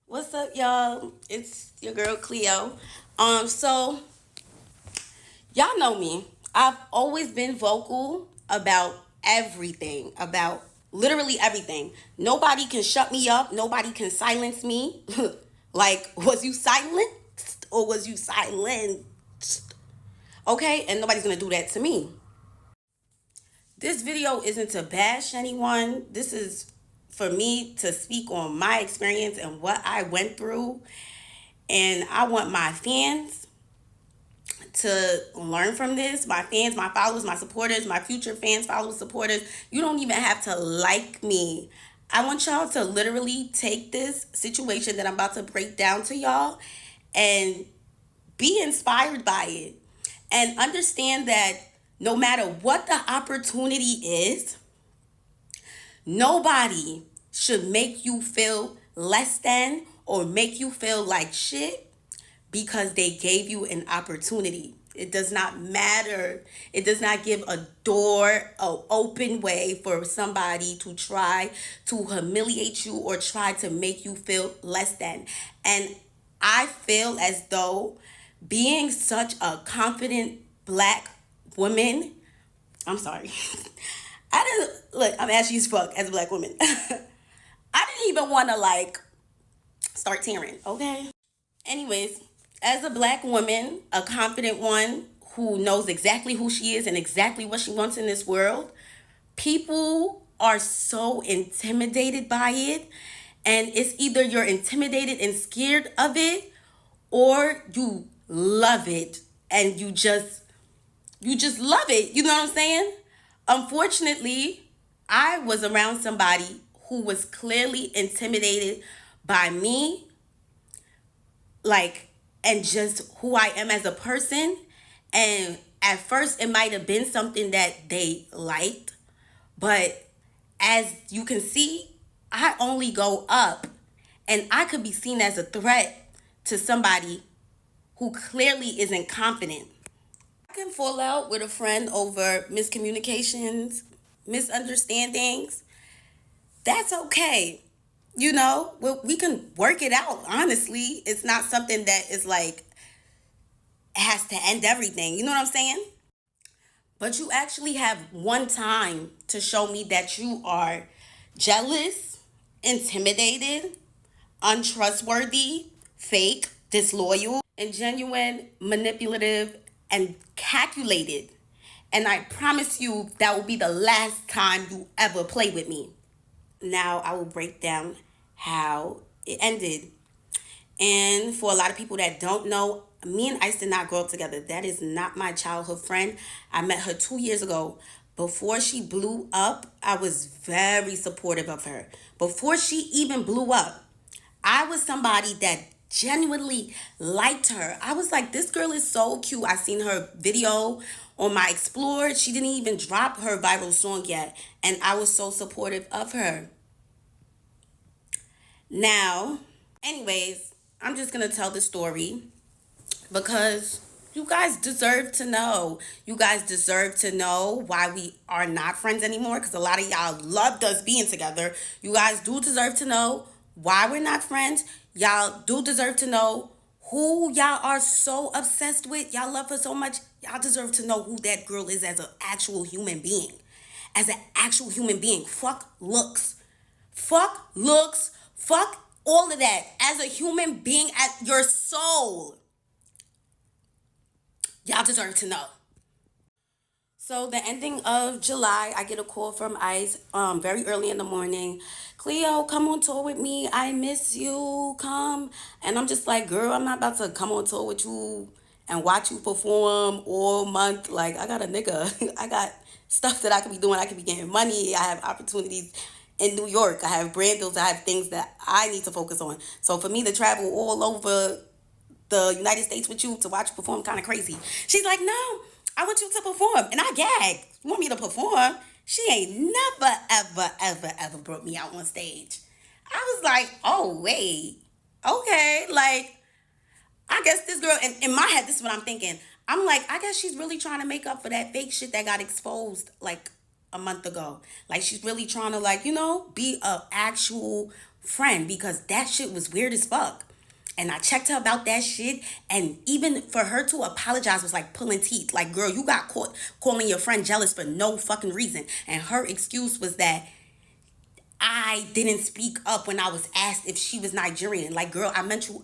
What's up, y'all? It's your girl Cleo. So y'all know me. I've always been vocal about everything, about literally everything. Nobody can shut me up. Nobody can silence me. Like, was you silenced or was you silenced? Okay, and nobody's gonna do that to me. This video isn't to bash anyone. This is for me to speak on my experience and what I went through. And I want my fans to learn from this. My fans, my followers, my supporters, my future fans, followers, supporters. You don't even have to like me. I want y'all to literally take this situation that I'm about to break down to y'all and be inspired by it. And understand that no matter what the opportunity is, nobody should make you feel less than or make you feel like shit because they gave you an opportunity. It does not matter. It does not give a door, an open way for somebody to try to humiliate you or try to make you feel less than. And I feel as though being such a confident black woman, I'm sorry. I didn't look, I'm ashy as fuck as a black woman. I didn't even want to start tearing, okay? Anyways, as a black woman, a confident one who knows exactly who she is and exactly what she wants in this world, people are so intimidated by it. And it's either you're intimidated and scared of it or you love it and you just love it. You know what I'm saying? Unfortunately, I was around somebody who was clearly intimidated by me, and just who I am as a person. And at first, it might have been something that they liked, but as you can see, I only go up, and I could be seen as a threat to somebody who clearly isn't confident. I can fall out with a friend over miscommunications, misunderstandings. That's okay. We can work it out. Honestly, it's not something that is like has to end everything. You know what I'm saying? But you actually have one time to show me that you are jealous, intimidated, untrustworthy, fake, disloyal, and genuine, manipulative, and calculated. And I promise you that will be the last time you ever play with me. Now I will break down how it ended. And for a lot of people that don't know, me and Ice did not grow up together. That is not my childhood friend. I met her 2 years ago. Before she blew up, I was very supportive of her. Before she even blew up, I was somebody that genuinely liked her. I was like, this girl is so cute. I seen her video on my Explore. She didn't even drop her viral song yet. And I was so supportive of her. Now, anyways, I'm just going to tell the story because you guys deserve to know. You guys deserve to know why we are not friends anymore because a lot of y'all loved us being together. You guys do deserve to know why we're not friends. Y'all do deserve to know who y'all are so obsessed with. Y'all love her so much. Y'all deserve to know who that girl is as an actual human being. As an actual human being. Fuck looks. Fuck looks. Fuck all of that. As a human being, at your soul. Y'all deserve to know. So the ending of July, I get a call from Ice very early in the morning. Cleo, come on tour with me. I miss you. Come. And I'm just like, girl, I'm not about to come on tour with you and watch you perform all month. Like, I got a nigga. I got stuff that I could be doing. I could be getting money. I have opportunities in New York. I have brand deals. I have things that I need to focus on. So for me to travel all over the United States with you to watch you perform kind of crazy. She's like, no, I want you to perform. And I gagged. You want me to perform? She ain't never, ever, ever, ever brought me out on stage. I was like, oh, wait. Okay. Like, I guess this girl, in my head, this is what I'm thinking. I'm like, I guess she's really trying to make up for that fake shit that got exposed like a month ago. Like, she's really trying to, be a actual friend because that shit was weird as fuck. And I checked her about that shit. And even for her to apologize was like pulling teeth. Like, girl, you got caught calling your friend jealous for no fucking reason. And her excuse was that I didn't speak up when I was asked if she was Nigerian. Like, girl, I met you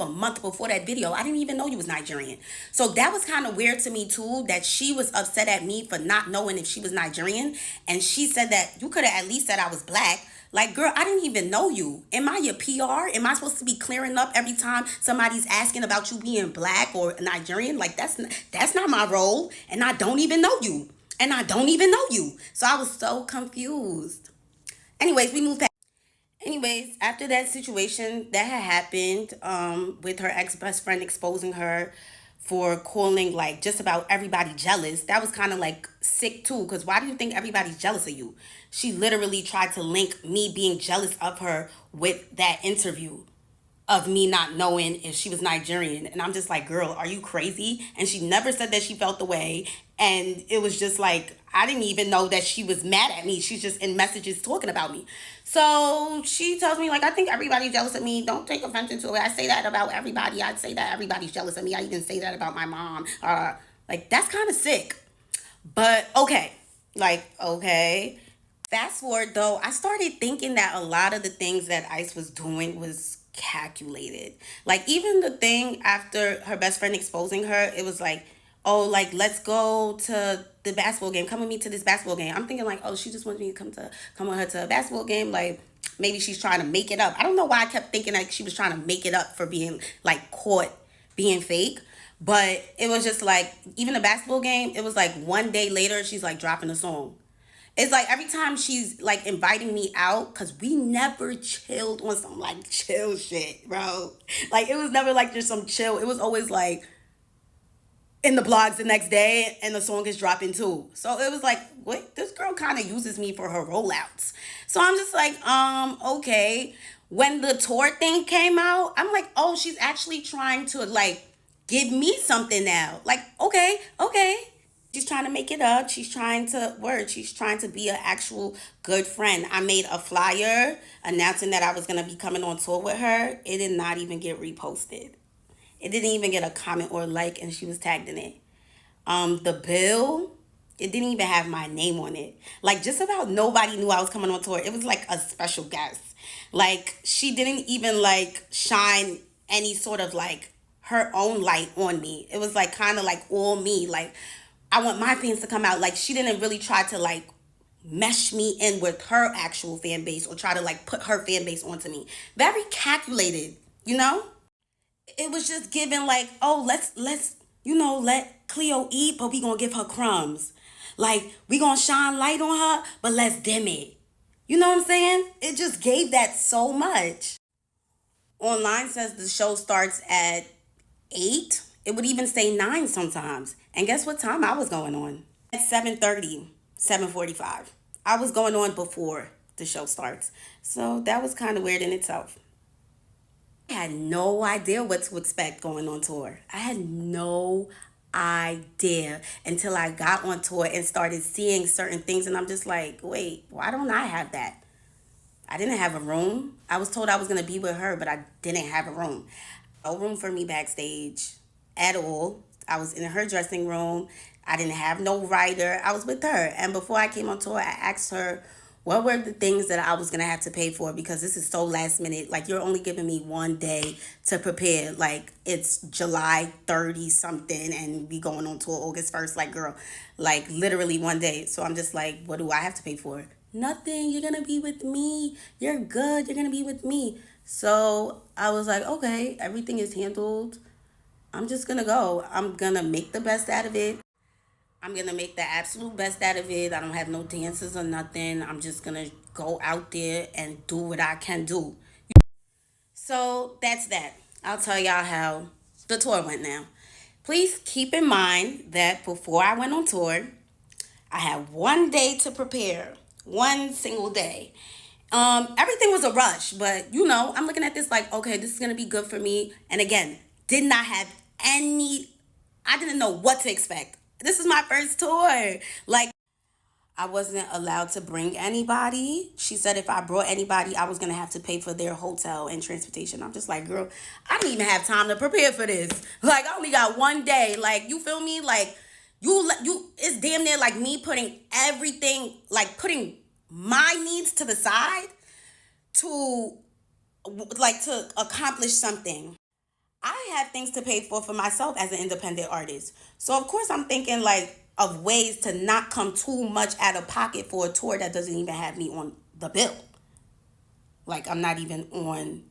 a month before that video. I didn't even know you was Nigerian. So that was kind of weird to me too, that she was upset at me for not knowing if she was Nigerian. And she said that you could have at least said I was black. Like, girl, I didn't even know you. Am I your PR? Am I supposed to be clearing up every time somebody's asking about you being black or Nigerian? Like, that's not my role. And I don't even know you. And I don't even know you. So I was so confused. Anyways, we moved past. Anyways, after that situation that had happened, with her ex best friend exposing her for calling like just about everybody jealous, that was kind of like sick too. Cause why do you think everybody's jealous of you? She literally tried to link me being jealous of her with that interview of me not knowing if she was Nigerian. And I'm just like, girl, are you crazy? And she never said that she felt the way. And it was just like, I didn't even know that she was mad at me. She's just in messages talking about me. So she tells me, like, I think everybody's jealous of me. Don't take offense to it. I say that about everybody. I'd say that everybody's jealous of me. I even say that about my mom. Like, that's kind of sick. But okay. Like, okay. Fast forward though, I started thinking that a lot of the things that Ice was doing was calculated. Like, even the thing after her best friend exposing her, it was like, oh, like, let's go to the basketball game. Come with me to this basketball game. I'm thinking like, oh, she just wants me to come with her to a basketball game. Like, maybe she's trying to make it up. I don't know why I kept thinking like she was trying to make it up for being like caught being fake. But it was just like, even the basketball game, it was like one day later, she's like dropping a song. It's like every time she's like inviting me out, because we never chilled on some like chill shit, bro. Like, it was never like just some chill. It was always like in the blogs the next day and the song is dropping too. So it was like, wait, this girl kind of uses me for her rollouts. So I'm just like, okay. When the tour thing came out, I'm like, oh, she's actually trying to like give me something now. Like, okay, okay. She's trying to make it up. She's trying to word. She's trying to be an actual good friend. I made a flyer announcing that I was going to be coming on tour with her. It did not even get reposted. It didn't even get a comment or a like, and she was tagged in it. The bill, it didn't even have my name on it. Like, just about nobody knew I was coming on tour. It was like a special guest. Like, she didn't even like shine any sort of like her own light on me. It was like kind of like all me. Like, I want my fans to come out. Like, she didn't really try to like mesh me in with her actual fan base or try to like put her fan base onto me. Very calculated, you know? It was just given like, oh, let's let Cleo eat, but we gonna give her crumbs. Like, we gonna shine light on her, but let's dim it. You know what I'm saying? It just gave that so much. Online says the show starts at 8. It would even say 9 sometimes. And guess what time I was going on? At 7:30, 7:45. I was going on before the show starts. So that was kind of weird in itself. I had no idea what to expect going on tour. I had no idea until I got on tour and started seeing certain things. And I'm just like, wait, why don't I have that? I didn't have a room. I was told I was going to be with her, but I didn't have a room. No room for me backstage at all. I was in her dressing room. I didn't have no writer. I was with her. And before I came on tour, I asked her what were the things that I was going to have to pay for, because this is so last minute. Like, you're only giving me one day to prepare. Like, it's July 30 something and we going on tour August 1st. Like, girl, like literally one day. So I'm just like, what do I have to pay for? Nothing. You're going to be with me. You're good. You're going to be with me. So I was like, okay, everything is handled. I'm just going to go. I'm going to make the best out of it. I'm going to make the absolute best out of it. I don't have no dances or nothing. I'm just going to go out there and do what I can do. So that's that. I'll tell y'all how the tour went now. Please keep in mind that before I went on tour, I had one day to prepare. One single day. Everything was a rush, but I'm looking at this like, okay, this is going to be good for me. And again, did not have I didn't know what to expect. This is my first tour. Like, I wasn't allowed to bring anybody. She said if I brought anybody, I was gonna have to pay for their hotel and transportation. I'm just like, girl, I didn't even have time to prepare for this. Like, I only got one day. Like, you feel me? Like, it's damn near like me putting everything, like putting my needs to the side to to accomplish something. I have things to pay for myself as an independent artist. So of course I'm thinking like of ways to not come too much out of pocket for a tour that doesn't even have me on the bill. Like I'm not even on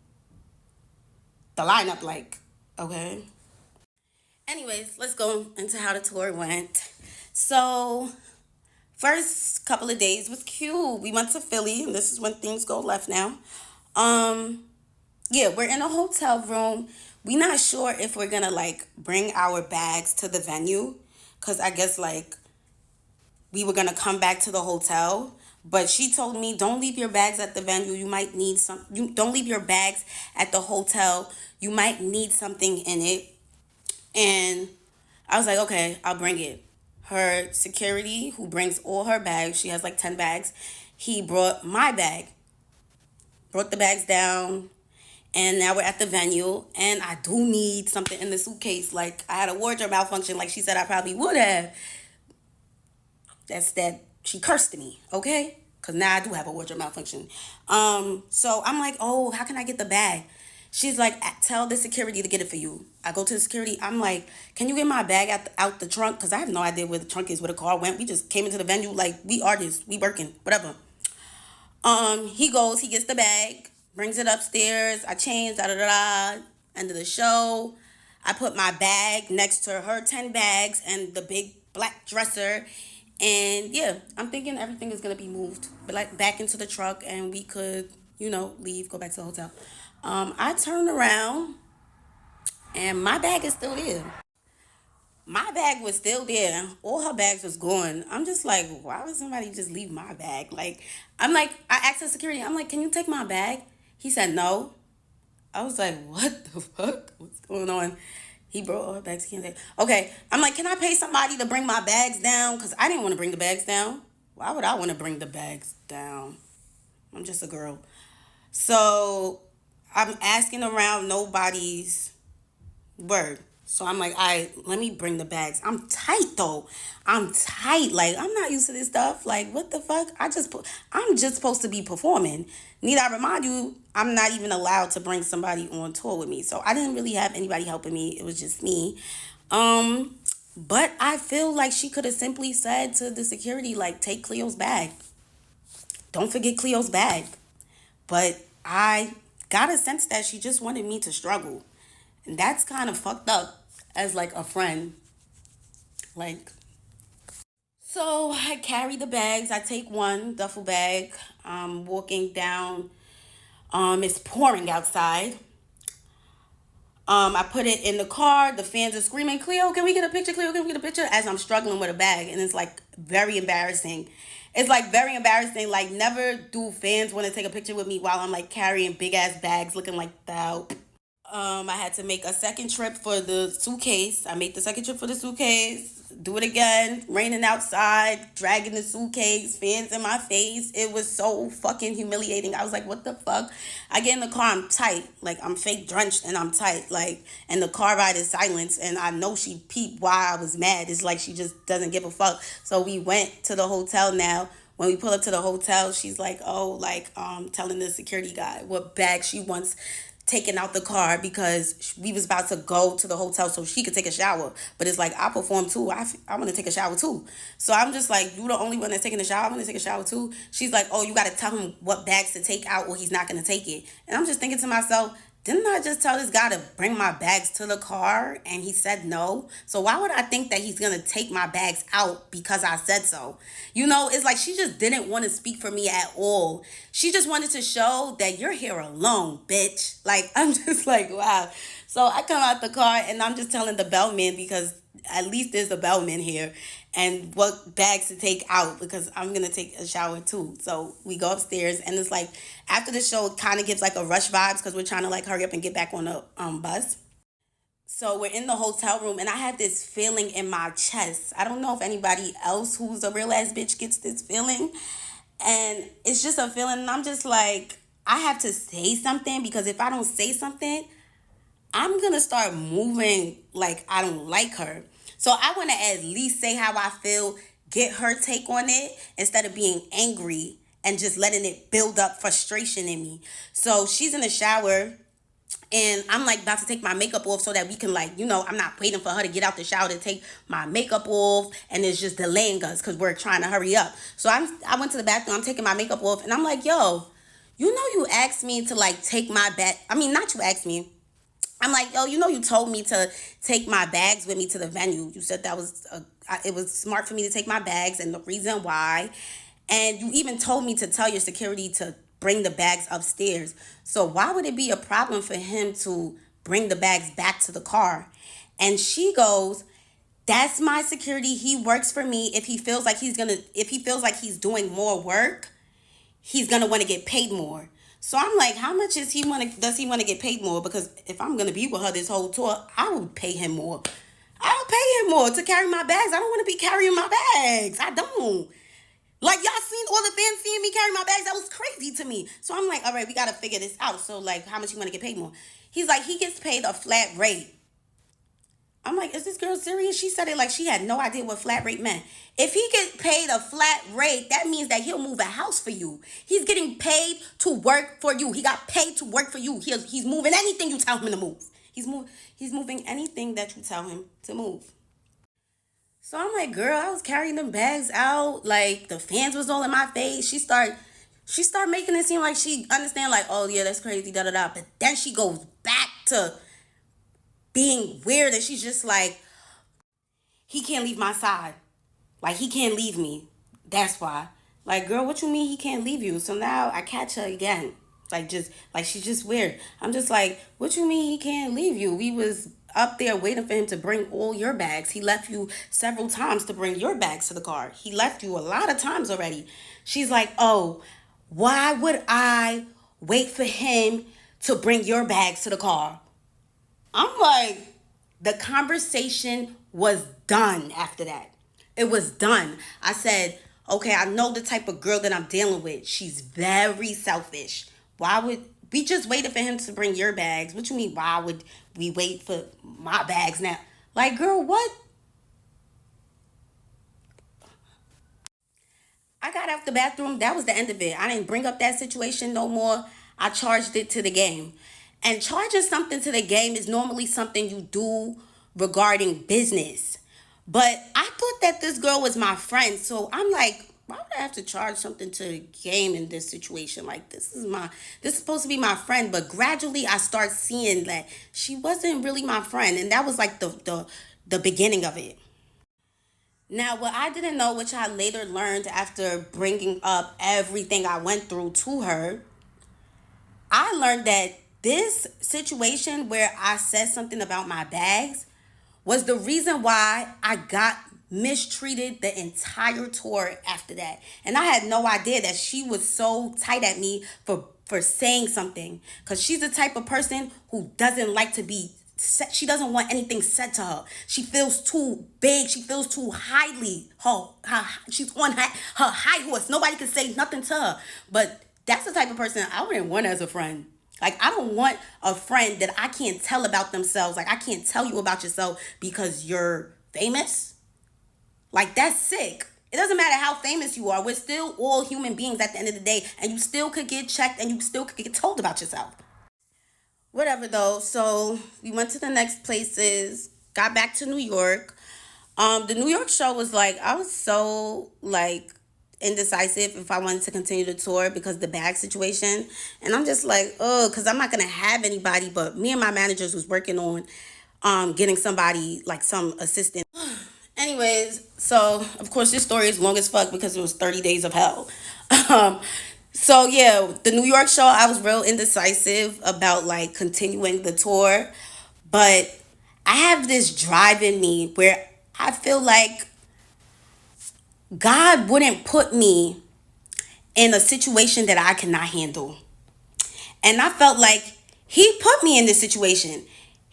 the lineup, like, okay. Anyways, let's go into how the tour went. So first couple of days was cute. We went to Philly, and this is when things go left now. Um yeah, we're in a hotel room. We not sure if we're gonna like bring our bags to the venue, because I guess like we were gonna come back to the hotel. But she told me, don't leave your bags at the venue. You might need some. You don't leave your bags at the hotel. You might need something in it. And I was like, okay, I'll bring it. Her security, who brings all her bags, she has like 10 bags. He brought my bag, brought the bags down, and now we're at the venue, and I do need something in the suitcase. Like, I had a wardrobe malfunction, like she said I probably would have. That's that she cursed me, okay? Because now I do have a wardrobe malfunction. So I'm like, oh, how can I get the bag? She's like, tell the security to get it for you. I go to the security. I'm like, can you get my bag out the trunk? Because I have no idea where the trunk is, where the car went. We just came into the venue like we artists, we working, whatever. He goes, he gets the bag, brings it upstairs. I change, da da da da. End of the show. I put my bag next to her 10 bags and the big black dresser. And yeah, I'm thinking everything is gonna be moved, but like back into the truck, and we could, leave, go back to the hotel. I turned around, and my bag is still there. My bag was still there. All her bags was gone. I'm just like, why would somebody just leave my bag? Like, I'm like, I asked the security, I'm like, can you take my bag? He said no. I was like, what the fuck? What's going on? He brought all her bags. He can't take. Okay, I'm like, can I pay somebody to bring my bags down? Because I didn't want to bring the bags down. Why would I want to bring the bags down? I'm just a girl. So I'm asking around, nobody's word. So I'm like, all right, let me bring the bags. I'm tight though. I'm tight. Like, I'm not used to this stuff. Like, what the fuck? I'm just supposed to be performing. Need I remind you, I'm not even allowed to bring somebody on tour with me. So I didn't really have anybody helping me. It was just me. But I feel like she could have simply said to the security, like, take Cleo's bag. Don't forget Cleo's bag. But I got a sense that she just wanted me to struggle. And that's kind of fucked up as like a friend. Like, so I carry the bags. I take one duffel bag. I'm walking down. It's pouring outside. I put it in the car. The fans are screaming, Cleo, can we get a picture? Cleo, can we get a picture? As I'm struggling with a bag. And it's like very embarrassing. It's like very embarrassing. Like, never do fans want to take a picture with me while I'm like carrying big ass bags looking like that. I had to make a second trip for the suitcase. I made the second trip for the suitcase. Do it again. Raining outside, dragging the suitcase, fans in my face. It was so fucking humiliating. I was like, what the fuck? I get in the car, I'm tight. Like, I'm fake drenched and I'm tight. Like, and the car ride is silence. And I know she peeped why I was mad. It's like she just doesn't give a fuck. So we went to the hotel now. When we pull up to the hotel, she's like, telling the security guy what bag she wants taken out the car, because we was about to go to the hotel so she could take a shower. But it's like, I perform too. I want to take a shower too. So I'm just like, you the only one that's taking a shower? I want to take a shower too. She's like, oh, you got to tell him what bags to take out or he's not going to take it. And I'm just thinking to myself, didn't I just tell this guy to bring my bags to the car and he said no? So why would I think that he's going to take my bags out because I said so? It's like she just didn't want to speak for me at all. She just wanted to show that you're here alone, bitch. Like, I'm just like, wow. So I come out the car and I'm just telling the bellman, because at least there's a bellman here, and what bags to take out, because I'm going to take a shower too. So we go upstairs, and it's like after the show, it kind of gives like a rush vibes because we're trying to like hurry up and get back on the bus. So we're in the hotel room, and I have this feeling in my chest. I don't know if anybody else who's a real ass bitch gets this feeling. And it's just a feeling, and I'm just like, I have to say something, because if I don't say something, I'm gonna start moving like I don't like her. So I wanna at least say how I feel, get her take on it, instead of being angry and just letting it build up frustration in me. So she's in the shower, and I'm like about to take my makeup off so that we can, like, I'm not waiting for her to get out the shower to take my makeup off, and it's just delaying us because we're trying to hurry up. So I went to the bathroom, I'm taking my makeup off, and I'm like, yo, you asked me to, like, take my bag. I mean, not you asked me. I'm like, yo, you told me to take my bags with me to the venue. You said that it was smart for me to take my bags, and the reason why. And you even told me to tell your security to bring the bags upstairs. So why would it be a problem for him to bring the bags back to the car? And she goes, that's my security. He works for me. If he feels like he's doing more work, he's gonna want to get paid more. So I'm like, how much does he want to get paid more? Because if I'm gonna be with her this whole tour, I would pay him more. I'll pay him more to carry my bags. I don't want to be carrying my bags. I don't. Like, y'all seen all the fans seeing me carry my bags? That was crazy to me. So I'm like, all right, we got to figure this out. So, like, how much you want to get paid more? He's like, he gets paid a flat rate. I'm like, is this girl serious? She said it like she had no idea what flat rate meant. If he gets paid a flat rate, that means that he'll move a house for you. He's getting paid to work for you. He got paid to work for you. He's moving anything you tell him to move. He's moving anything that you tell him to move. So I'm like, girl, I was carrying them bags out. Like, the fans was all in my face. She started making it seem like she understand, like, oh yeah, that's crazy, da da da. But then she goes back to being weird, and she's just like, he can't leave my side. Like, he can't leave me. That's why. Like, girl, what you mean he can't leave you? So now I catch her again. Like, she's just weird. I'm just like, what you mean he can't leave you? We was up there waiting for him to bring all your bags. He left you several times to bring your bags to the car. He left you a lot of times already. She's like, oh, why would I wait for him to bring your bags to the car? I'm like, the conversation was done after that. It was done. I said, okay, I know the type of girl that I'm dealing with. She's very selfish. Why would we just waited for him to bring your bags? What you mean, why would we wait for my bags now? Like, girl, what? I got out the bathroom. That was the end of it. I didn't bring up that situation no more. I charged it to the game. And charging something to the game is normally something you do regarding business. But I thought that this girl was my friend. So I'm like, why would I have to charge something to the game in this situation? Like, this is supposed to be my friend. But gradually I start seeing that she wasn't really my friend. And that was like the beginning of it. Now, what I didn't know, which I later learned after bringing up everything I went through to her, I learned that this situation where I said something about my bags was the reason why I got mistreated the entire tour after that. And I had no idea that she was so tight at me for saying something, because she's the type of person who doesn't like to be she doesn't want anything said to her. She feels too big. She feels too highly. She's on her high horse. Nobody can say nothing to her. But that's the type of person I wouldn't want as a friend. Like, I don't want a friend that I can't tell about themselves. Like, I can't tell you about yourself because you're famous. Like, that's sick. It doesn't matter how famous you are. We're still all human beings at the end of the day. And you still could get checked, and you still could get told about yourself. Whatever though. So we went to the next places, got back to New York. The New York show was like, I was so like indecisive if I wanted to continue the tour because the bag situation. And I'm just like, oh, because I'm not gonna have anybody but me and my managers was working on getting somebody, like some assistant. Anyways, so of course this story is long as fuck because it was 30 days of hell. um so yeah, the New York show, I was real indecisive about like continuing the tour, but I have this drive in me where I feel like God wouldn't put me in a situation that I cannot handle. And I felt like he put me in this situation.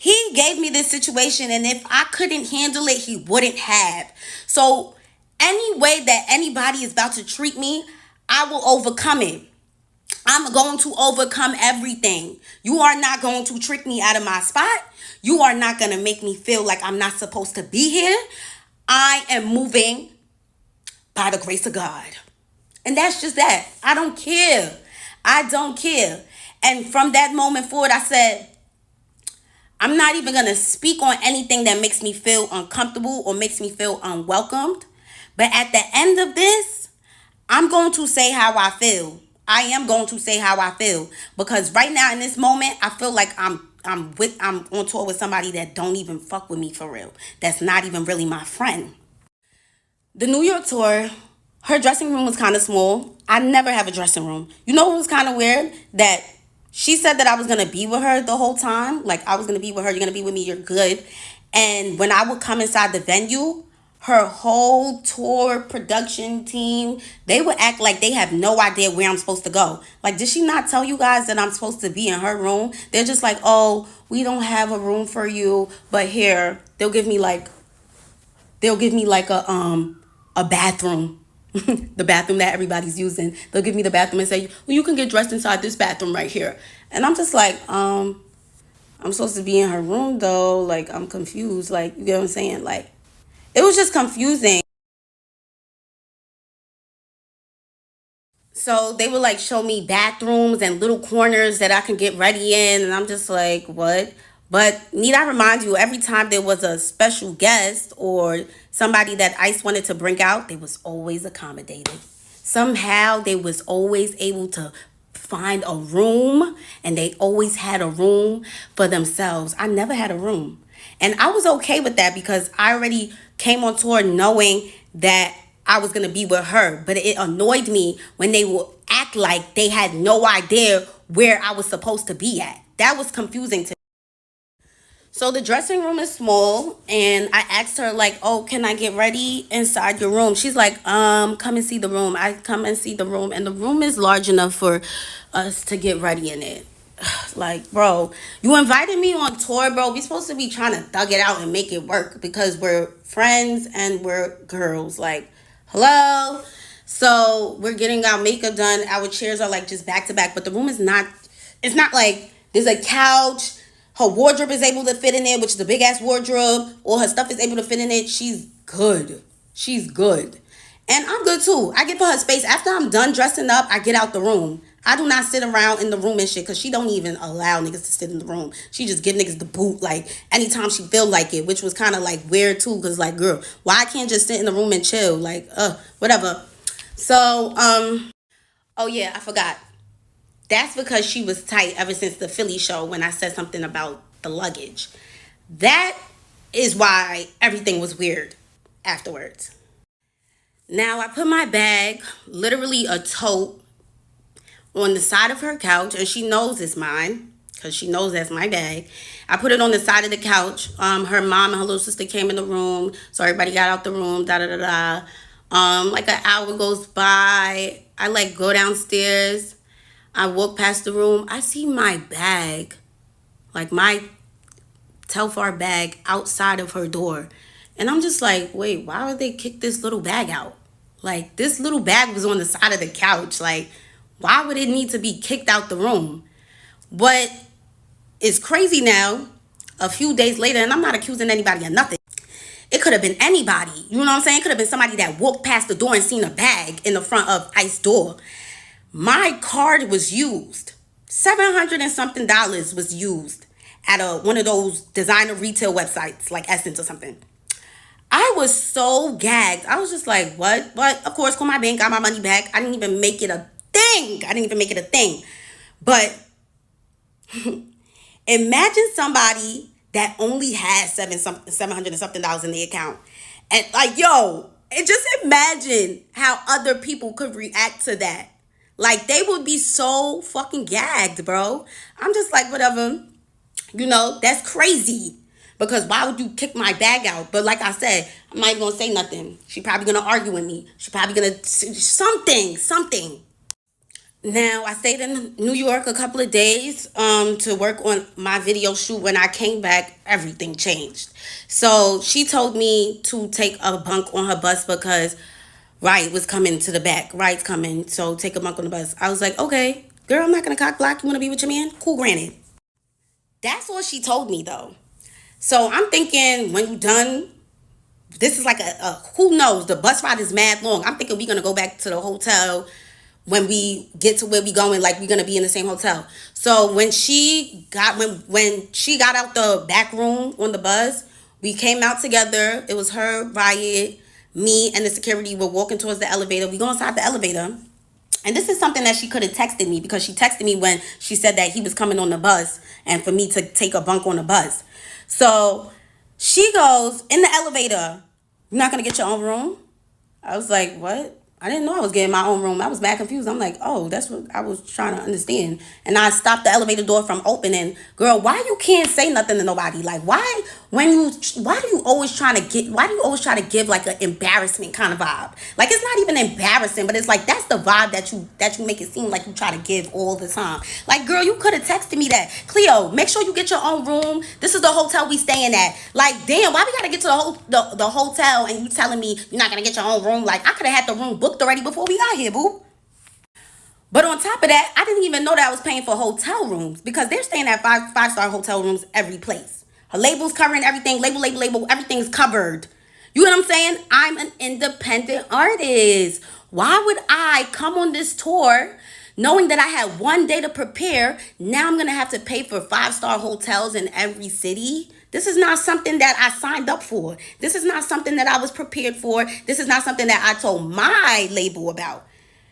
He gave me this situation, and if I couldn't handle it, he wouldn't have. So, any way that anybody is about to treat me, I will overcome it. I'm going to overcome everything. You are not going to trick me out of my spot. You are not going to make me feel like I'm not supposed to be here. I am moving by the grace of God. And that's just that. I don't care. I don't care. And from that moment forward, I said, I'm not even going to speak on anything that makes me feel uncomfortable or makes me feel unwelcomed. But at the end of this, I'm going to say how I feel. I am going to say how I feel, because right now in this moment, I feel like I'm on tour with somebody that don't even fuck with me for real. That's not even really my friend. The New York tour, her dressing room was kind of small. I never have a dressing room. You know what was kind of weird? That she said that I was going to be with her the whole time. Like, I was going to be with her. You're going to be with me. You're good. And when I would come inside the venue, her whole tour production team, they would act like they have no idea where I'm supposed to go. Like, did she not tell you guys that I'm supposed to be in her room? They're just like, oh, we don't have a room for you, but here, they'll give me like a bathroom. The bathroom that everybody's using. They'll give me the bathroom and say, well, you can get dressed inside this bathroom right here. And I'm just like, I'm supposed to be in her room though. Like, I'm confused. Like, you get what I'm saying? Like, it was just confusing. So they would like show me bathrooms and little corners that I can get ready in. And I'm just like, what? But need I remind you, every time there was a special guest or somebody that ICE wanted to bring out, they was always accommodated. Somehow they was always able to find a room, and they always had a room for themselves. I never had a room. And I was okay with that because I already came on tour knowing that I was going to be with her. But it annoyed me when they would act like they had no idea where I was supposed to be at. That was confusing to me. So the dressing room is small, and I asked her like, "Oh, can I get ready inside your room?" She's like, come and see the room." I come and see the room, and the room is large enough for us to get ready in it. Like, bro, you invited me on tour, bro. We supposed to be trying to thug it out and make it work because we're friends and we're girls. Like, hello. So we're getting our makeup done. Our chairs are like just back to back, but the room is not. It's not like there's a couch. Her wardrobe is able to fit in there, which is a big ass wardrobe. All her stuff is able to fit in it. She's good. She's good. And I'm good too. I give her space. After I'm done dressing up, I get out the room. I do not sit around in the room and shit because she don't even allow niggas to sit in the room. She just give niggas the boot like anytime she feel like it, which was kind of like weird too because like, girl, why I can't just sit in the room and chill? Like, whatever. So, oh yeah, I forgot. That's because she was tight ever since the Philly show when I said something about the luggage. That is why everything was weird afterwards. Now, I put my bag, literally a tote, on the side of her couch, and she knows it's mine because she knows that's my bag. I put it on the side of the couch. Her mom and her little sister came in the room, so everybody got out the room, da da da da. Like an hour goes by. I like go downstairs. I walk past the room. I see my bag, like my Telfar bag, outside of her door. And I'm just like, wait, why would they kick this little bag out? Like, this little bag was on the side of the couch. Like, why would it need to be kicked out the room? But it's crazy now, a few days later, and I'm not accusing anybody of nothing. It could have been anybody. You know what I'm saying? It could have been somebody that walked past the door and seen a bag in the front of Ice door. My card was used. $700 and something was used at one of those designer retail websites like Essence or something. I was so gagged. I was just like, what? But of course, called my bank, got my money back. I didn't even make it a thing. But imagine somebody that only has $700 and something in the account. And like, yo, and just imagine how other people could react to that. Like, they would be so fucking gagged, bro. I'm just like, whatever. You know, that's crazy. Because why would you kick my bag out? But like I said, I'm not even going to say nothing. She probably going to argue with me. She probably going to something. Now, I stayed in New York a couple of days to work on my video shoot. When I came back, everything changed. So she told me to take a bunk on her bus because Riot was coming to the back. Riot's coming, so take a bunk on the bus. I was like, okay, girl, I'm not gonna cock block. You wanna be with your man? Cool, granted. That's what she told me though. So I'm thinking when you done, this is like a who knows, the bus ride is mad long. I'm thinking we're gonna go back to the hotel when we get to where we going, like we're gonna be in the same hotel. So when she got out the back room on the bus, we came out together. It was her, Riot, me, and the security were walking towards the elevator. We go inside the elevator. And this is something that she could have texted me, because she texted me when she said that he was coming on the bus and for me to take a bunk on the bus. So she goes, in the elevator, you're not going to get your own room? I was like, what? I didn't know I was getting my own room. I was mad confused. I'm like, oh, that's what I was trying to understand. And I stopped the elevator door from opening. Girl, why you can't say nothing to nobody? Like, why do you always try to give like an embarrassment kind of vibe? Like, it's not even embarrassing, but it's like that's the vibe that you make it seem like you try to give all the time. Like, girl, you could have texted me that. Cleo, make sure you get your own room. This is the hotel we staying at. Like, damn, why we gotta get to the hotel and you telling me you're not gonna get your own room? Like, I could have had the room booked already before we got here, boo. But on top of that, I didn't even know that I was paying for hotel rooms, because they're staying at five-star hotel rooms every place. Her label's covering everything. Label. Everything's covered. You know what I'm saying? I'm an independent artist. Why would I come on this tour knowing that I had one day to prepare? Now I'm going to have to pay for five-star hotels in every city. This is not something that I signed up for. This is not something that I was prepared for. This is not something that I told my label about.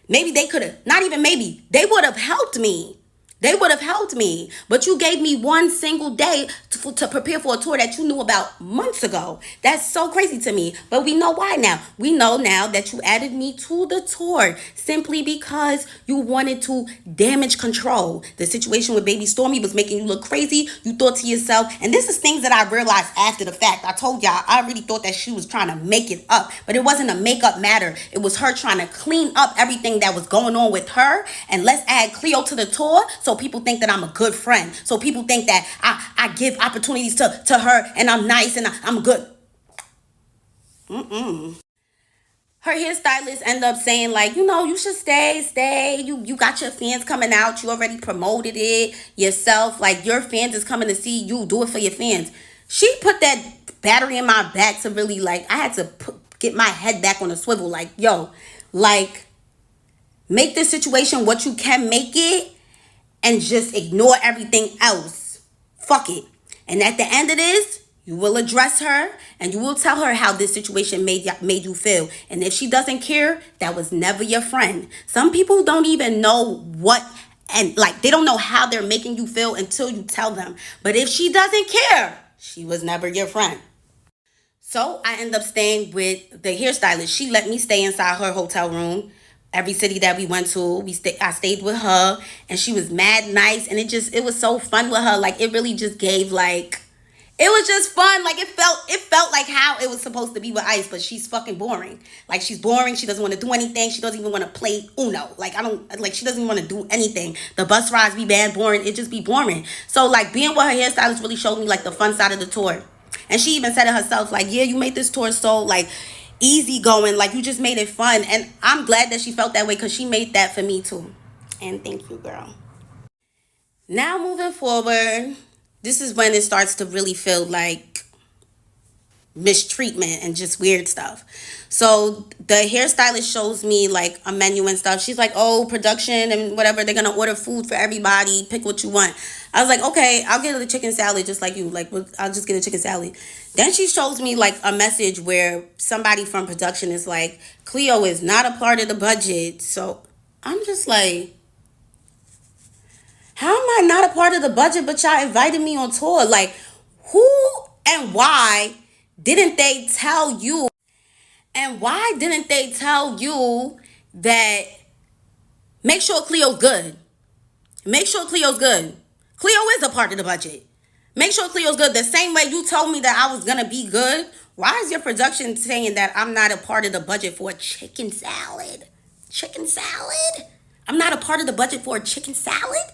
Maybe they could have, not even maybe, they would have helped me. They would have helped me. But you gave me one single day to prepare for a tour that you knew about months ago. That's so crazy to me. But we know why now. We know now that you added me to the tour simply because you wanted to damage control. The situation with Baby Stormy was making you look crazy. You thought to yourself, and this is things that I realized after the fact. I told y'all, I really thought that she was trying to make it up. But it wasn't a makeup matter. It was her trying to clean up everything that was going on with her. And let's add Cleo to the tour so people think that I'm a good friend. So people think that I give opportunities to her and I'm nice and I'm good. Her hairstylist end up saying like, you should stay. You got your fans coming out. You already promoted it yourself. Like, your fans is coming to see you. Do it for your fans. She put that battery in my back to really, like, I had to get my head back on the swivel. Like, yo, like, make this situation what you can make it and just ignore everything else. Fuck it. And at the end of this, you will address her and you will tell her how this situation made you feel. And if she doesn't care, that was never your friend. Some people don't even know what, and like, they don't know how they're making you feel until you tell them. But if she doesn't care, she was never your friend. So I end up staying with the hairstylist. She let me stay inside her hotel room. Every city that we went to, I stayed with her, and she was mad nice, and it was so fun with her. Like, it really just gave, like, it was just fun. Like, it felt like how it was supposed to be with Ice, but she's fucking boring. Like, she's boring. She doesn't want to do anything. She doesn't even want to play Uno. Like, she doesn't even want to do anything. The bus rides be bad, boring. It just be boring. So, like, being with her hairstylist really showed me, like, the fun side of the tour. And she even said it herself, like, yeah, you made this tour so, like, easy going, like, you just made it fun. And I'm glad that she felt that way, because she made that for me too. And thank you, girl. Now moving forward, this is when it starts to really feel like mistreatment and just weird stuff. So the hairstylist shows me like a menu and stuff. She's like, oh, production and whatever, they're gonna order food for everybody, pick what you want. I was like, okay, I'll get a chicken salad just like you. Like, I'll just get a chicken salad. Then she shows me like a message where somebody from production is like, Cleo is not a part of the budget. So I'm just like, how am I not a part of the budget, but y'all invited me on tour? Like, who and why didn't they tell you? And why didn't they tell you that make sure Cleo's good? Make sure Cleo's good. Cleo is a part of the budget. Make sure Cleo's good. The same way you told me that I was going to be good. Why is your production saying that I'm not a part of the budget for a chicken salad? Chicken salad? I'm not a part of the budget for a chicken salad.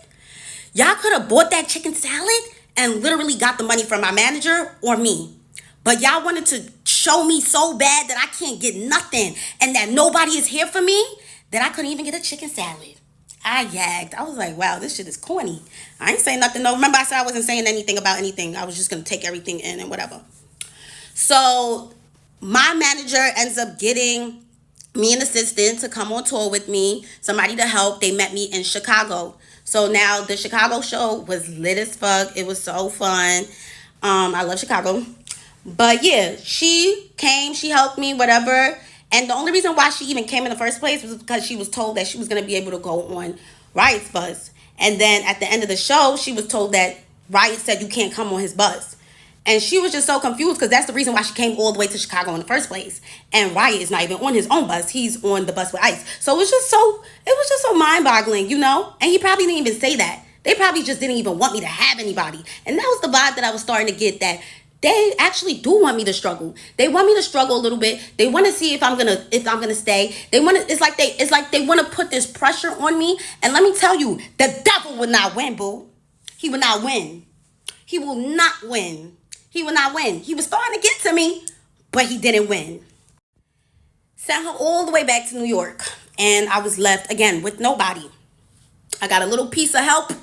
Y'all could have bought that chicken salad and literally got the money from my manager or me. But y'all wanted to show me so bad that I can't get nothing and that nobody is here for me that I couldn't even get a chicken salad. I gagged. I was like, wow, this shit is corny. I ain't saying nothing. No, remember I said I wasn't saying anything about anything. I was just going to take everything in and whatever. So my manager ends up getting me an assistant to come on tour with me, somebody to help. They met me in Chicago. So now the Chicago show was lit as fuck. It was so fun. I love Chicago. But yeah, she came, she helped me, whatever. And the only reason why she even came in the first place was because she was told that she was going to be able to go on Riot's bus. And then at the end of the show, she was told that Riot said you can't come on his bus. And she was just so confused because that's the reason why she came all the way to Chicago in the first place. And Riot is not even on his own bus. He's on the bus with Ice. So it was just so mind-boggling, you know? And he probably didn't even say that. They probably just didn't even want me to have anybody. And that was the vibe that I was starting to get, that they actually do want me to struggle. They want me to struggle a little bit. They want to see if I'm gonna stay. It's like they want to put this pressure on me. And let me tell you, the devil will not win, boo. He will not win. He will not win. He will not win. He was starting to get to me, but he didn't win. Sent her all the way back to New York, and I was left again with nobody. I got a little piece of help,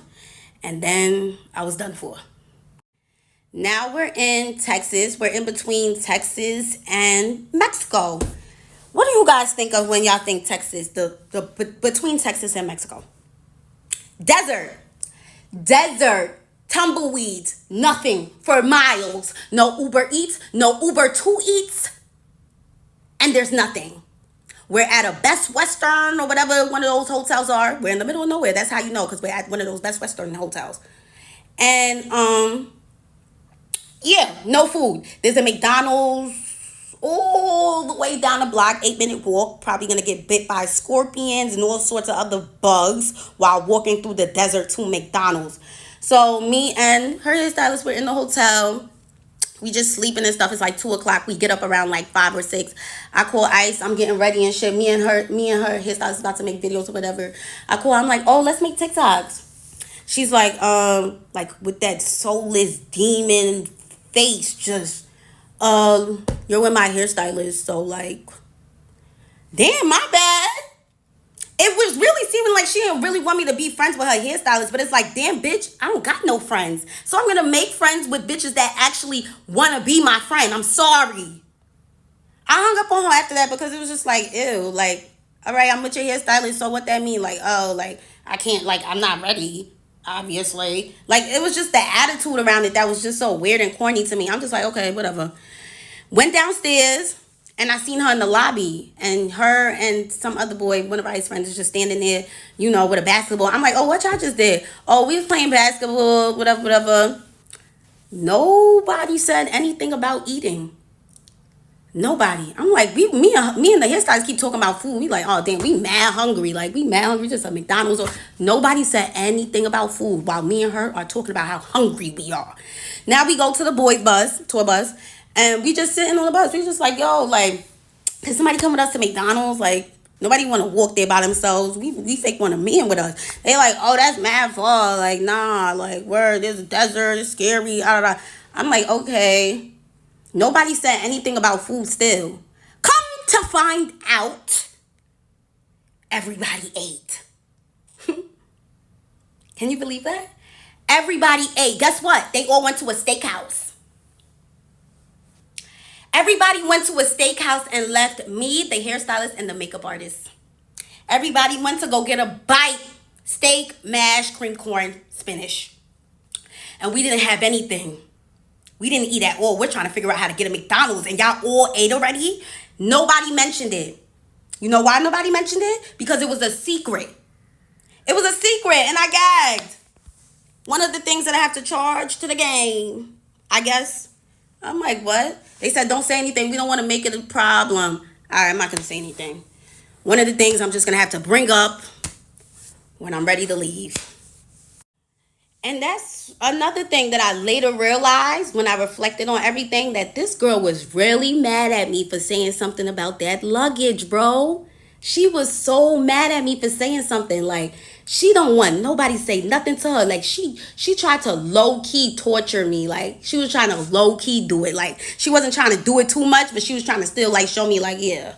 and then I was done for. Now we're in Texas. We're in between Texas and Mexico. What do you guys think of when y'all think Texas, between Texas and Mexico? Desert, tumbleweeds, nothing for miles. No Uber Eats, no Uber 2 Eats, and there's nothing. We're at a Best Western or whatever one of those hotels are. We're in the middle of nowhere. That's how you know, because we're at one of those Best Western hotels. And yeah, no food. There's a McDonald's all the way down the block, 8-minute walk. Probably gonna get bit by scorpions and all sorts of other bugs while walking through the desert to McDonald's. So me and her hairstylist were in the hotel. We just sleeping and stuff. It's like 2:00. We get up around like 5 or 6. I call Ice. I'm getting ready and shit. Me and her hairstylist about to make videos or whatever. I call. I'm like, oh, let's make TikToks. She's like with that soulless demon face, just you're with my hairstylist, so like, damn, my bad. It was really seeming like she didn't really want me to be friends with her hairstylist, but it's like, damn, bitch, I don't got no friends. So I'm gonna make friends with bitches that actually wanna be my friend. I'm sorry. I hung up on her after that because it was just like, ew, like, all right, I'm with your hairstylist, so what that mean? Like, oh, like, I can't, like, I'm not ready, obviously. Like, it was just the attitude around it that was just so weird and corny to me. I'm just like, okay, whatever. Went downstairs, and I seen her in the lobby, and her and some other boy, one of Ice's friends, is just standing there, you know, with a basketball. I'm like, oh, what y'all just did? Oh, we was playing basketball, whatever. Nobody said anything about eating. Nobody. I'm like, me and the hairstylist keep talking about food. We like, oh, damn, we mad hungry. Like, we mad hungry, just at McDonald's. Or nobody said anything about food while me and her are talking about how hungry we are. Now we go to the boys' tour bus, and we just sitting on the bus. We just like, yo, like, can somebody come with us to McDonald's? Like, nobody want to walk there by themselves. We fake want a man with us. They like, oh, that's mad far. Like, nah, like, word, there's a desert, it's scary. I'm like, okay. Nobody said anything about food still. Come to find out, everybody ate. Can you believe that? Everybody ate. Guess what? They all went to a steakhouse. Everybody went to a steakhouse and left me, the hairstylist, and the makeup artist. Everybody went to go get a bite. Steak, mash, cream corn, spinach. And we didn't have anything. We didn't eat at all. We're trying to figure out how to get a McDonald's. And y'all all ate already? Nobody mentioned it. You know why nobody mentioned it? Because it was a secret. It was a secret, and I gagged. One of the things that I have to charge to the game, I guess. I'm like, what? They said, don't say anything. We don't want to make it a problem. All right, I'm not going to say anything. One of the things I'm just going to have to bring up when I'm ready to leave. And that's another thing that I later realized when I reflected on everything, that this girl was really mad at me for saying something about that luggage, bro. She was so mad at me for saying something. Like, she don't want nobody say nothing to her. Like, she tried to low key torture me. Like, she was trying to low key do it. Like, she wasn't trying to do it too much, but she was trying to still like show me like, yeah.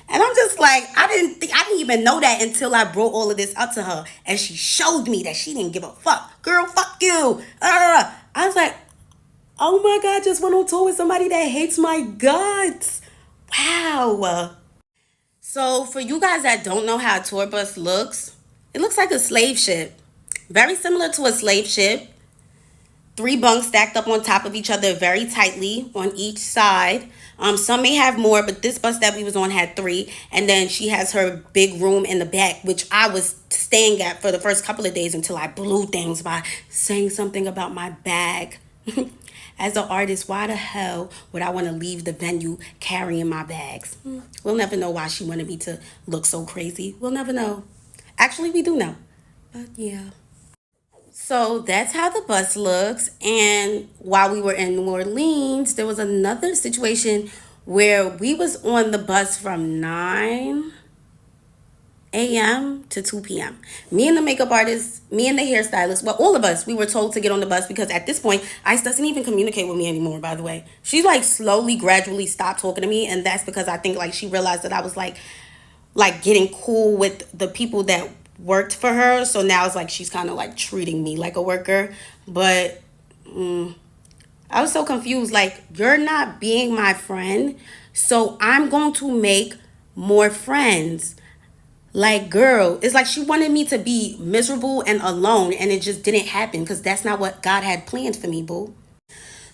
And I'm just like, I didn't even know that until I brought all of this up to her, and she showed me that she didn't give a fuck. Girl, fuck you. I was like, oh my god, just went on tour with somebody that hates my guts. Wow. So for you guys that don't know how a tour bus looks, it looks like a slave ship. Very similar to a slave ship. 3 bunks stacked up on top of each other very tightly on each side. Some may have more, but this bus that we was on had 3. And then she has her big room in the back, which I was staying at for the first couple of days until I blew things by saying something about my bag. As an artist, why the hell would I want to leave the venue carrying my bags? We'll never know why she wanted me to look so crazy. We'll never know. Actually, we do know. But yeah. So that's how the bus looks. And while we were in New Orleans, there was another situation where we was on the bus from 9 a.m. to 2 p.m. Me and the makeup artist, me and the hairstylist, well, all of us, we were told to get on the bus because at this point, Ice doesn't even communicate with me anymore, by the way. She like slowly, gradually stopped talking to me. And that's because I think like she realized that I was like getting cool with the people that worked for her. So now it's like she's kind of like treating me like a worker. But I was so confused. Like, you're not being my friend, so I'm going to make more friends. Like, girl, it's like she wanted me to be miserable and alone, and it just didn't happen because that's not what God had planned for me, boo.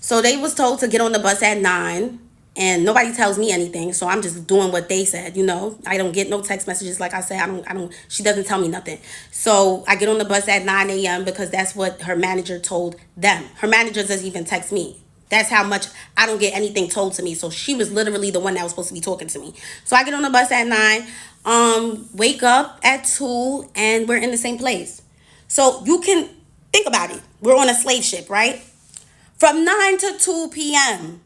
So they was told to get on the bus at 9, and nobody tells me anything, so I'm just doing what they said, you know. I don't get no text messages. Like I said, I don't she doesn't tell me nothing. So I get on the bus at 9 a.m. because that's what her manager told them. Her manager doesn't even text me. That's how much I don't get anything told to me. So she was literally the one that was supposed to be talking to me. So I get on the bus at 9, wake up at 2, and we're in the same place. So you can think about it. We're on a slave ship, right? From 9 to 2 p.m.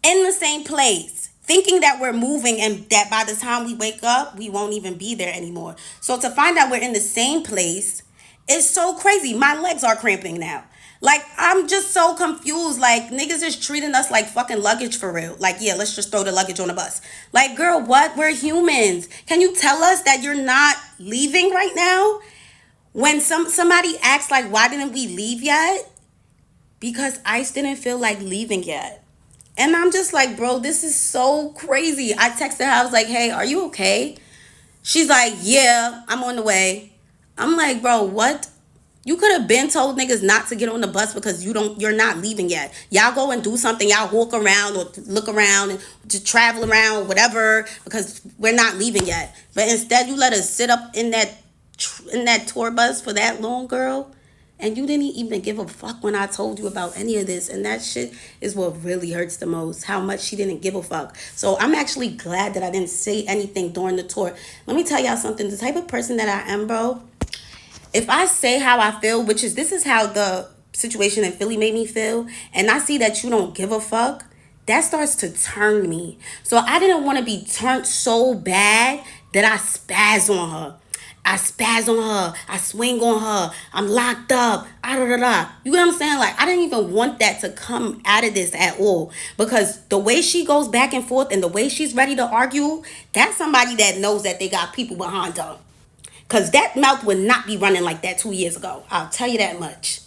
in the same place, thinking that we're moving and that by the time we wake up, we won't even be there anymore. So to find out we're in the same place is so crazy. My legs are cramping now. Like, I'm just so confused. Like, niggas is treating us like fucking luggage for real. Like, yeah, let's just throw the luggage on the bus. Like, girl, what? We're humans. Can you tell us that you're not leaving right now? When somebody asks, like, why didn't we leave yet? Because Ice didn't feel like leaving yet. And I'm just like, bro, this is so crazy. I texted her. I was like, hey, are you okay? She's like, yeah, I'm on the way. I'm like, bro, what? You could have been told niggas not to get on the bus because you're not leaving yet. Y'all go and do something. Y'all walk around or look around and just travel around, whatever, because we're not leaving yet. But instead, you let us sit up in that tour bus for that long, girl. And you didn't even give a fuck when I told you about any of this. And that shit is what really hurts the most. How much she didn't give a fuck. So I'm actually glad that I didn't say anything during the tour. Let me tell y'all something. The type of person that I am, bro. If I say how I feel, this is how the situation in Philly made me feel. And I see that you don't give a fuck. That starts to turn me. So I didn't want to be turned so bad that I spaz on her. I spaz on her. I swing on her. I'm locked up. You know what I'm saying? Like, I didn't even want that to come out of this at all. Because the way she goes back and forth and the way she's ready to argue, that's somebody that knows that they got people behind her. Because that mouth would not be running like that 2 years ago. I'll tell you that much.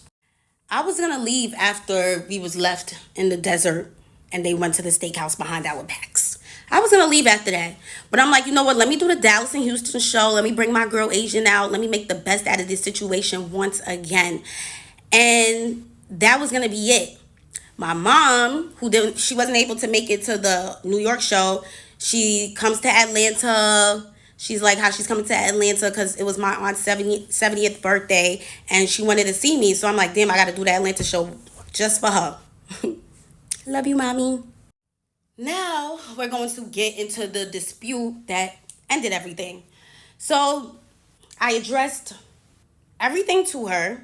I was going to leave after we was left in the desert and they went to the steakhouse behind our backs. I was going to leave after that. But I'm like, you know what? Let me do the Dallas and Houston show. Let me bring my girl Asian out. Let me make the best out of this situation once again. And that was going to be it. My mom, she wasn't able to make it to the New York show. She comes to Atlanta. She's like how she's coming to Atlanta because it was my aunt's 70th birthday. And she wanted to see me. So I'm like, damn, I got to do the Atlanta show just for her. Love you, mommy. Now we're going to get into the dispute that ended everything. So I addressed everything to her.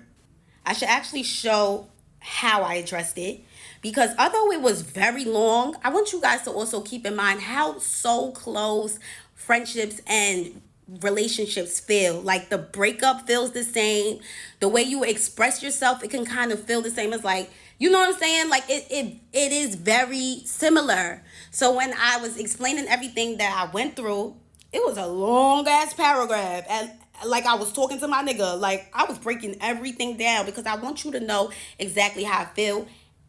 I should actually show how I addressed it because although it was very long, I want you guys to also keep in mind how so close friendships and relationships feel. Like the breakup feels the same. The way you express yourself, it can kind of feel the same. As like, you know what I'm saying? Like it is very similar. So when I was explaining everything that I went through, it was a long ass paragraph. And like I was talking to my nigga. Like I was breaking everything down because I want you to know exactly how I feel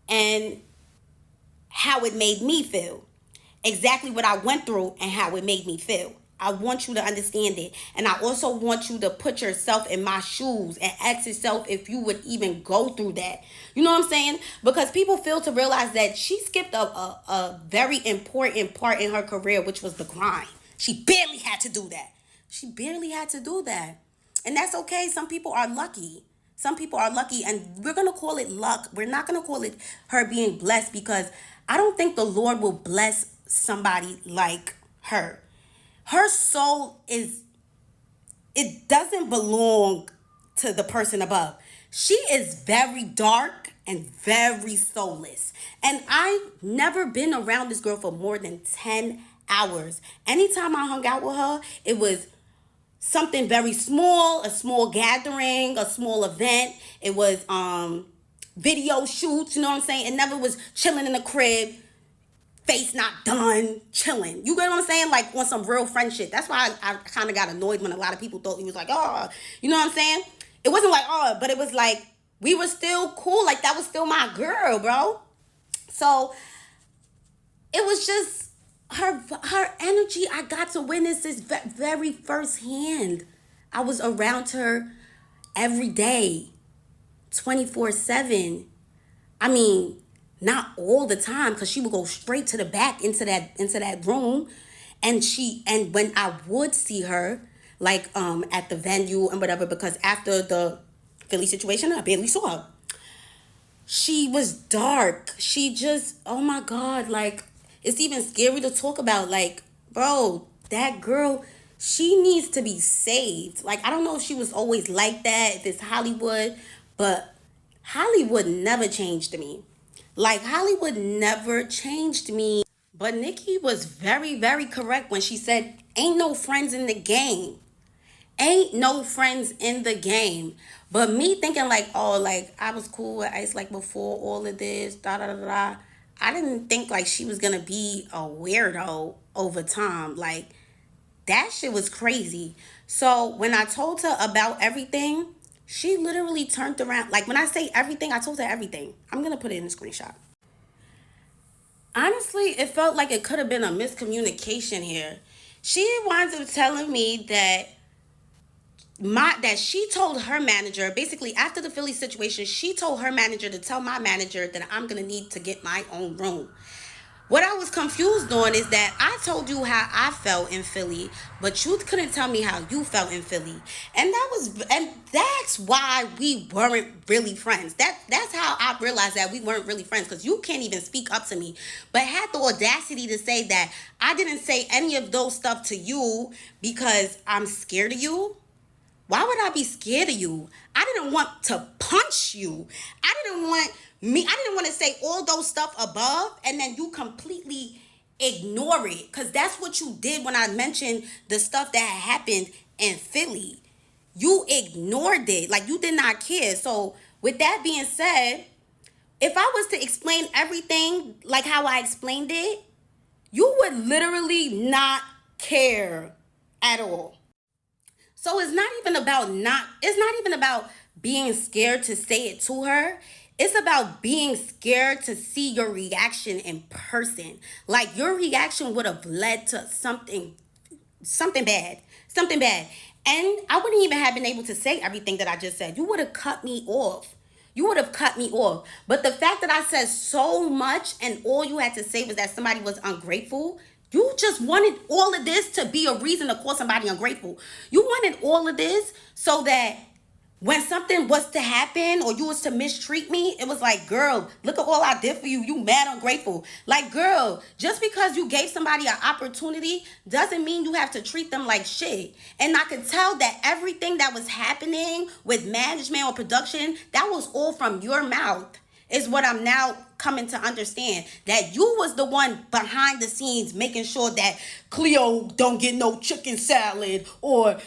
and how it made me feel. Exactly what I went through and how it made me feel. I want you to understand it. And I also want you to put yourself in my shoes and ask yourself if you would even go through that. You know what I'm saying? Because people fail to realize that she skipped a very important part in her career, which was the grind. She barely had to do that. She barely had to do that. And that's okay. Some people are lucky. Some people are lucky, and we're going to call it luck. We're not going to call it her being blessed, because I don't think the Lord will bless somebody like her. Her soul it doesn't belong to the person above. She is very dark and very soulless. And I've never been around this girl for more than 10 hours. Anytime I hung out with her, it was something very small, a small gathering, a small event. It was video shoots, you know what I'm saying? It never was chilling in the crib, face not done, chilling. You get what I'm saying? Like on some real friend shit. That's why I kind of got annoyed when a lot of people thought he was like, oh, you know what I'm saying? It wasn't like, oh, but it was like, we were still cool. Like that was still my girl, bro. So it was just her energy. I got to witness this very firsthand. I was around her every day, 24/7. I mean, not all the time, because she would go straight to the back into that room. And when I would see her, like at the venue and whatever, because after the Philly situation, I barely saw her. She was dark. She just, oh my God, like it's even scary to talk about. Like, bro, that girl, she needs to be saved. Like, I don't know if she was always like that, if it's Hollywood, but Hollywood never changed me. Like, Hollywood never changed me. But Nikki was very, very correct when she said, ain't no friends in the game. Ain't no friends in the game. But me thinking like, oh, like I was cool with Ice like before all of this, da da da da. I didn't think like she was gonna be a weirdo over time. Like that shit was crazy. So when I told her about everything, she literally turned around. Like when I say everything, I told her everything. I'm gonna put it in a screenshot. Honestly, it felt like it could have been a miscommunication here. She winds up telling me that she told her manager, basically after the Philly situation, she told her manager to tell my manager that I'm gonna need to get my own room. What I was confused on is that I told you how I felt in Philly, but you couldn't tell me how you felt in Philly. And that's why we weren't really friends. That's how I realized that we weren't really friends, because you can't even speak up to me, but had the audacity to say that I didn't say any of those stuff to you because I'm scared of you. Why would I be scared of you? I didn't want to punch you. I didn't want to say all those stuff above and then you completely ignore it. Because that's what you did when I mentioned the stuff that happened in Philly. You ignored it. Like you did not care. So with that being said, if I was to explain everything like how I explained it, you would literally not care at all. So it's not even about being scared to say it to her. It's about being scared to see your reaction in person. Like your reaction would have led to something bad. Something bad. And I wouldn't even have been able to say everything that I just said. You would have cut me off. You would have cut me off. But the fact that I said so much and all you had to say was that somebody was ungrateful, you just wanted all of this to be a reason to call somebody ungrateful. You wanted all of this so that when something was to happen or you was to mistreat me, it was like, girl, look at all I did for you. You mad ungrateful. Like, girl, just because you gave somebody an opportunity doesn't mean you have to treat them like shit. And I could tell that everything that was happening with management or production, that was all from your mouth, is what I'm now coming to understand that you was the one behind the scenes making sure that Cleo don't get no chicken salad, or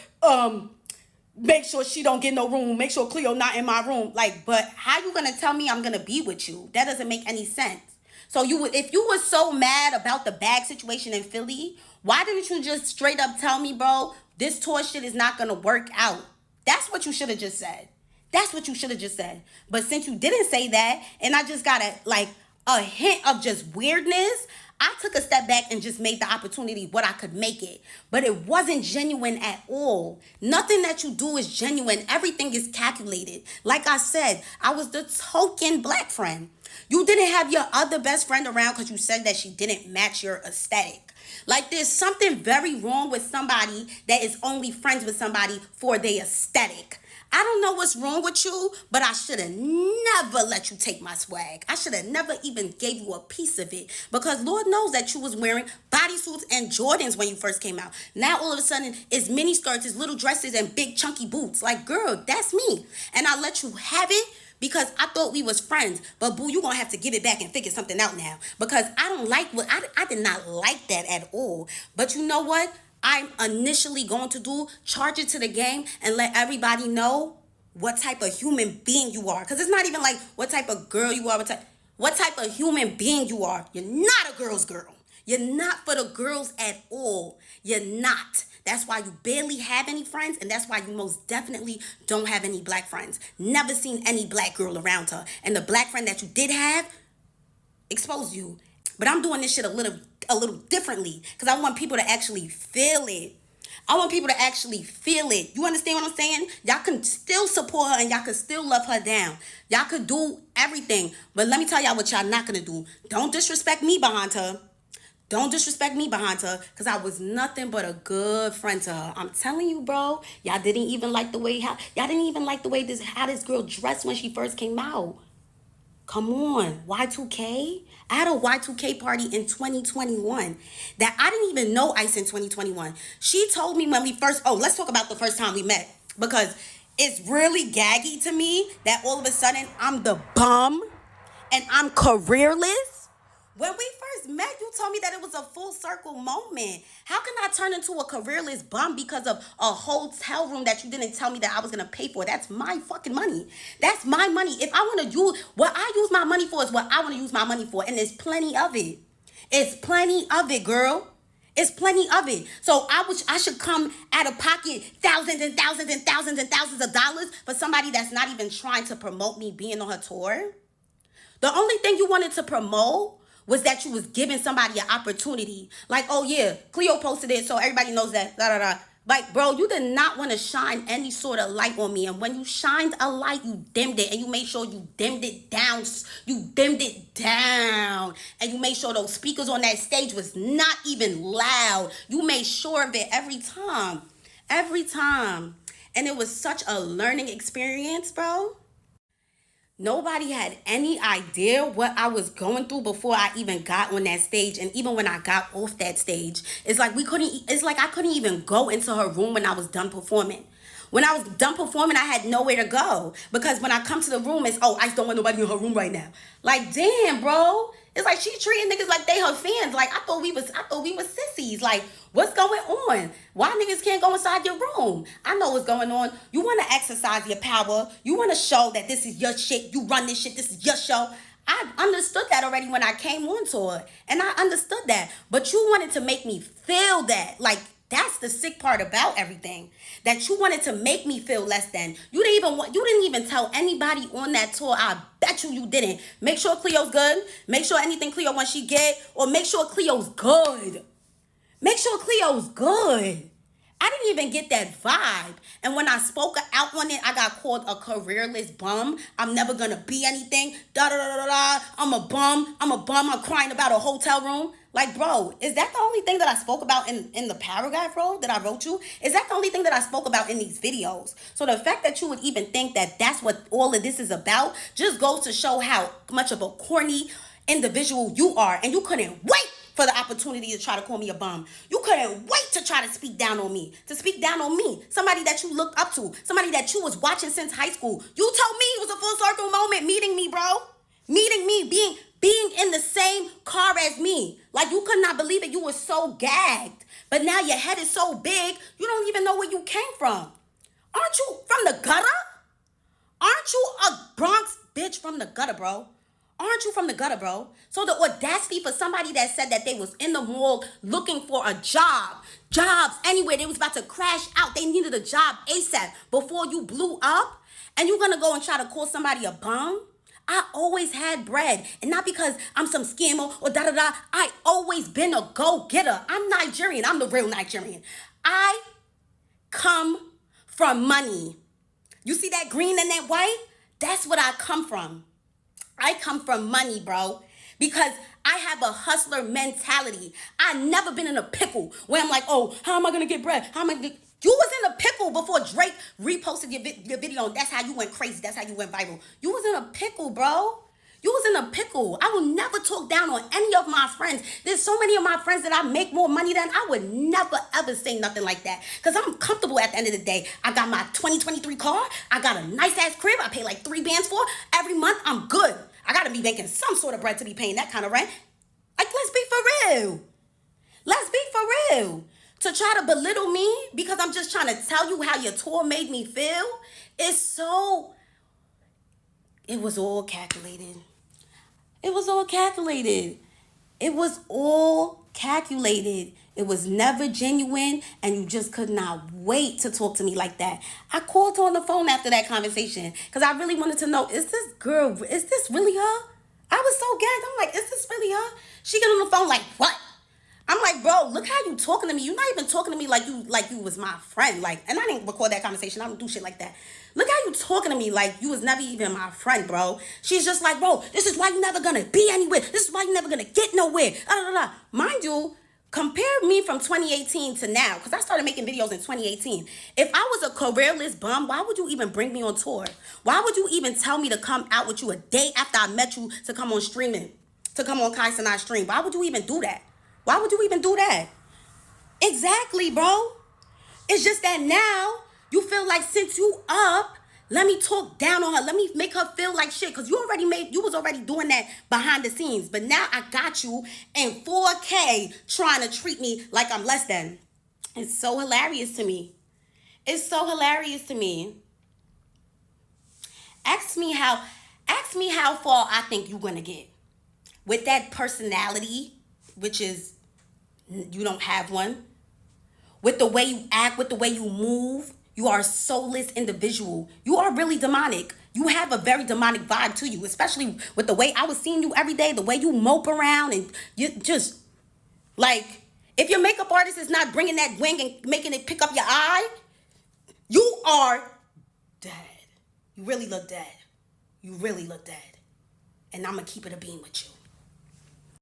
make sure she don't get no room, make sure Cleo not in my room. Like, but how you gonna tell me I'm gonna be with you? That doesn't make any sense. So if you were so mad about the bag situation in Philly, why didn't you just straight up tell me, bro, this tour shit is not gonna work out? That's what you should have just said. That's what you should have just said. But since you didn't say that, and I just got a hint of just weirdness, I took a step back and just made the opportunity what I could make it. But it wasn't genuine at all. Nothing that you do is genuine. Everything is calculated. Like I said, I was the token black friend. You didn't have your other best friend around because you said that she didn't match your aesthetic. Like, there's something very wrong with somebody that is only friends with somebody for their aesthetic. I don't know what's wrong with you, but I should have never let you take my swag. I should have never even gave you a piece of it, because Lord knows that you was wearing bodysuits and Jordans when you first came out. Now all of a sudden it's mini skirts, it's little dresses, and big chunky boots. Like, girl, that's me. And I let you have it because I thought we was friends. But boo, you gonna have to give it back and figure something out now, because I don't like what I did not like that at all. But you know what I'm initially going to do? Charge it to the game and let everybody know what type of human being you are. Because it's not even like what type of girl you are, what type of human being you are. You're not a girl's girl. You're not for the girls at all. You're not. That's why you barely have any friends, and that's why you most definitely don't have any black friends. Never seen any black girl around her. And the black friend that you did have exposed you. But I'm doing this shit a little differently, because I want people to actually feel it. I want people to actually feel it. You understand what I'm saying? Y'all can still support her and y'all can still love her down. Y'all could do everything. But let me tell y'all what y'all not going to do. Don't disrespect me behind her. Don't disrespect me behind her, because I was nothing but a good friend to her. I'm telling you, bro. Y'all didn't even like the way how this girl dressed when she first came out. Come on, Y2K. I had a Y2K party in 2021 that I didn't even know Ice in 2021. She told me when we first, let's talk about the first time we met, because it's really gaggy to me that all of a sudden I'm the bum and I'm careerless. When we first met, you told me that it was a full circle moment. How can I turn into a careerless bum because of a hotel room that you didn't tell me that I was going to pay for? That's my fucking money. That's my money. If I want to use, what I use my money for is what I want to use my money for. And there's plenty of it. It's plenty of it, girl. It's plenty of it. So I should come out of pocket thousands and thousands and thousands and thousands of dollars for somebody that's not even trying to promote me being on her tour. The only thing you wanted to promote was that you was giving somebody an opportunity. Like, oh yeah, Cleo posted it, so everybody knows that, da da da. Like, bro, you did not want to shine any sort of light on me. And when you shined a light, you dimmed it. And you made sure you dimmed it down. You dimmed it down. And you made sure those speakers on that stage was not even loud. You made sure of it every time. Every time. And it was such a learning experience, bro. Nobody had any idea what I was going through before I even got on that stage. And even when I got off that stage, it's like I couldn't even go into her room when I was done performing. When I was done performing, I had nowhere to go, because when I come to the room, it's, I don't want nobody in her room right now. Like, damn, bro. It's like she treating niggas like they her fans. Like, I thought we was sissies. Like, what's going on? Why niggas can't go inside your room? I know what's going on. You want to exercise your power. You want to show that this is your shit. You run this shit. This is your show. I understood that already when I came on tour. And I understood that. But you wanted to make me feel that. Like, that's the sick part about everything. That you wanted to make me feel less than. You didn't even tell anybody on that tour. I bet you didn't. Make sure Cleo's good. Make sure anything Cleo wants she get. Or make sure Cleo's good. Make sure Cleo's good. I didn't even get that vibe. And when I spoke out on it, I got called a careerless bum. I'm never going to be anything. Da da da da da. I'm a bum. I'm crying about a hotel room. Like, bro, is that the only thing that I spoke about in the paragraph, bro, that I wrote you? Is that the only thing that I spoke about in these videos? So the fact that you would even think that that's what all of this is about just goes to show how much of a corny individual you are. And you couldn't wait for the opportunity to try to call me a bum. You couldn't wait to try to speak down on me. Somebody that you looked up to. Somebody that you was watching since high school. You told me it was a full circle moment meeting me, bro. Meeting me, being as me. Like, you could not believe it. You were so gagged. But now your head is so big, you don't even know where you came from. Aren't you from the gutter? Aren't you a Bronx bitch from the gutter, bro? Aren't you from the gutter, bro? So the audacity for somebody that said that they was in the mall looking for a job, jobs anywhere, they was about to crash out, they needed a job ASAP before you blew up, and you're gonna go and try to call somebody a bum? I always had bread, and not because I'm some scammer or da-da-da. I always been a go-getter. I'm Nigerian. I'm the real Nigerian. I come from money. You see that green and that white? That's what I come from. I come from money, bro, because I have a hustler mentality. I never been in a pickle where I'm like, oh, how am I going to get bread? How am I gonna get... You was in a pickle before Drake reposted your video, and that's how you went crazy. That's how you went viral. You was in a pickle, bro. You was in a pickle. I will never talk down on any of my friends. There's so many of my friends that I make more money than. I would never, ever say nothing like that. Because I'm comfortable at the end of the day. I got my 2023 car. I got a nice-ass crib I pay like 3 bands for. Every month, I'm good. I got to be making some sort of bread to be paying that kind of rent. Like, let's be for real. Let's be for real. To try to belittle me because I'm just trying to tell you how your tour made me feel is so... It was all calculated. It was all calculated. It was all calculated. It was never genuine, and you just could not wait to talk to me like that. I called her on the phone after that conversation because I really wanted to know, is this really her? I was so gagged. I'm like, is this really her? She get on the phone like, what? I'm like, bro, look how you talking to me. You're not even talking to me like you was my friend. Like, and I didn't record that conversation. I don't do shit like that. Look how you talking to me like you was never even my friend, bro. She's just like, bro, this is why you never gonna be anywhere. This is why you never gonna get nowhere. Mind you, compare me from 2018 to now, because I started making videos in 2018. If I was a careerless bum, why would you even bring me on tour? Why would you even tell me to come out with you a day after I met you to come on streaming, to come on Kai Sinai stream? Why would you even do that? Why would you even do that? Exactly, bro. It's just that now you feel like since you up, let me talk down on her. Let me make her feel like shit. Because you was already doing that behind the scenes. But now I got you in 4K trying to treat me like I'm less than. It's so hilarious to me. It's so hilarious to me. Ask me how far I think you're going to get. With that personality, which is you don't have one. With the way you act, with the way you move, you are a soulless individual. You are really demonic. You have a very demonic vibe to you, especially with the way I was seeing you every day, the way you mope around, and you just, like, if your makeup artist is not bringing that wing and making it pick up your eye, you are dead. You really look dead. You really look dead. And I'm going to keep it a beam with you.